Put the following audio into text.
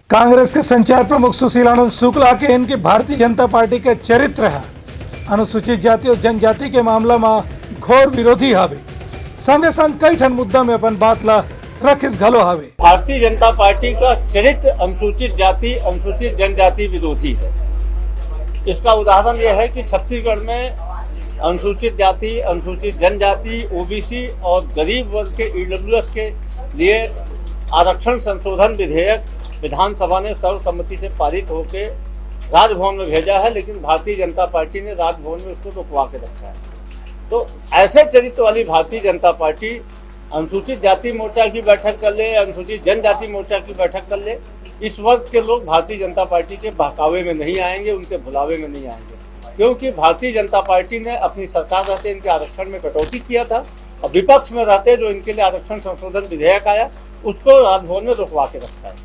कांग्रेस के संचार प्रमुख सुशील आनंद शुक्ला के इनकी भारतीय जनता पार्टी के चरित्र है अनुसूचित जाति और जनजाति के मामला में घोर विरोधी हावे संगे संग कई ठन मुद्दा में अपन बात ला रखिस घलो हावे। भारतीय जनता पार्टी का चरित्र अनुसूचित जाति अनुसूचित जनजाति विरोधी है। इसका उदाहरण यह है कि छत्तीसगढ़ में अनुसूचित जाति अनुसूचित जनजाति ओबीसी और गरीब वर्ग के ईडब्ल्यूएस के लिए आरक्षण संशोधन विधेयक विधानसभा ने सर्वसम्मति से पारित होकर राजभवन में भेजा है, लेकिन भारतीय जनता पार्टी ने राजभवन में उसको रुकवा के रखा है। तो ऐसे चरित्र वाली भारतीय जनता पार्टी अनुसूचित जाति मोर्चा की बैठक कर ले, अनुसूचित जनजाति मोर्चा की बैठक कर ले, इस वर्ग के लोग भारतीय जनता पार्टी के बहकावे में नहीं आएंगे, उनके भुलावे में नहीं आएंगे, क्योंकि भारतीय जनता पार्टी ने अपनी सरकार रहते इनके आरक्षण में कटौती किया था और विपक्ष में रहते जो इनके लिए आरक्षण संशोधन विधेयक आया उसको राजभवन में रुकवा के रखा है।